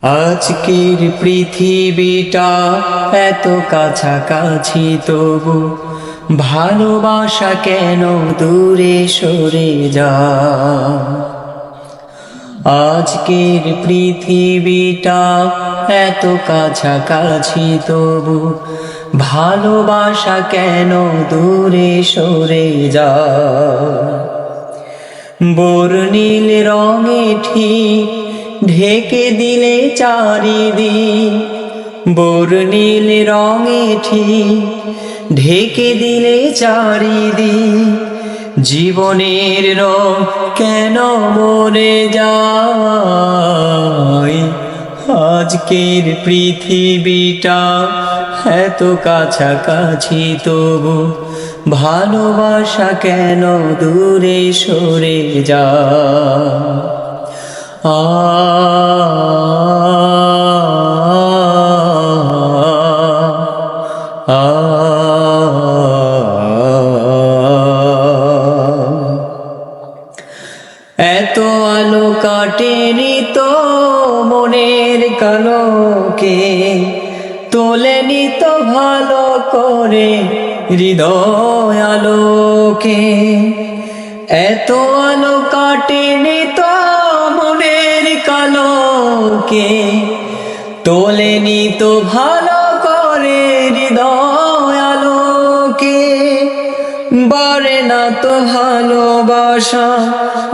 আজকের পৃথিবীটা এত কাছাকাছি, তবু ভালোবাসা কেন দূরে সরে যায়। আজকের পৃথিবীটা এত কাছাকাছি, তবু ভালোবাসা কেন দূরে সরে যায়। বর্ণিল রঙে ঠিক ঢেকে দিলে চারিদিক, বর্ণিল রঙে ঠিক ঢেকে দিলে চারিদিক, জীবনের রং কেন মরে যায়। আজকের পৃথিবীটা এত কাছাকাছি, তবু ভালোবাসা কেন দূরে সরে যায়। এত আলো কাটেনি তো মনের কালোকে, তোলেনি তো ভালো করে হৃদয় আলোকে। এত আলো কাটেনি তো মনের কালোকে, তোলেনি তো ভালো করে হৃদয় আলোকে। বাড়ে না তো ভালোবাসা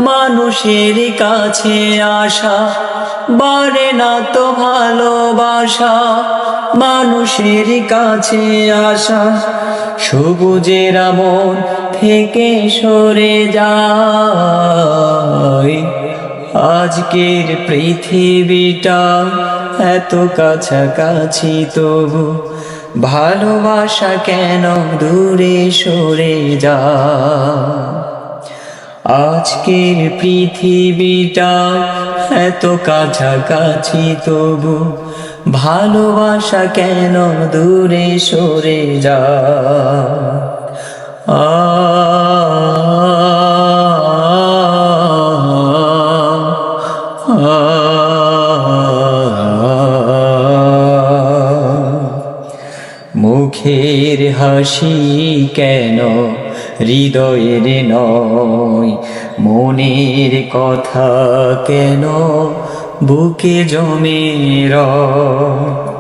মানুষের কাছে আসা, বাড়ে না তো ভালোবাসা মানুষের কাছে আসা। সবুজের মন থেকে সরে যায়। আজকের পৃথিবীটা এত কাছাকাছি, তবু ভালোবাসা কেন দূরে সরে যায়। আজকের পৃথিবীটা এত কাছাকাছি, তবু ভালোবাসা কেন দূরে সরে যায়। মুখের হাসি কেন হৃদয়ের নয়, মনের কথা কেন বুকে জমে রয়।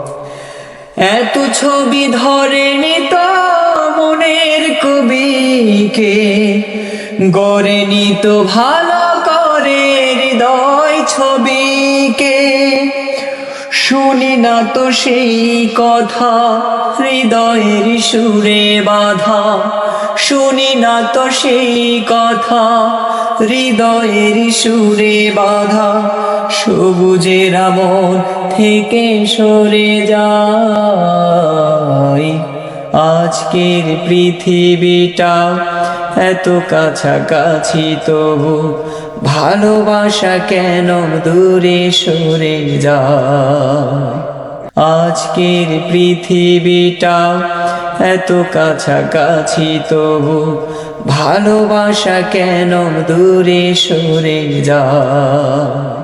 এত ছবি ধরেনি তো মনের কবিকে, গড়েনি তো ভালো করে হৃদয় ছবিকে। শুনি না তো সেই কথা হৃদয়ের সুরে বাঁধা, শুনি না তো সেই কথা হৃদয়ের সুরে বাঁধা। সবুজের মন থেকে সরে যায়। আজকের পৃথিবীটা এত কাছাকাছি, তবু ভালোবাসা কেন দূরে সরে যায়। আজকের পৃথিবীটা এত কাছাকাছি, তবু ভালোবাসা কেন দূরে সরে যায়।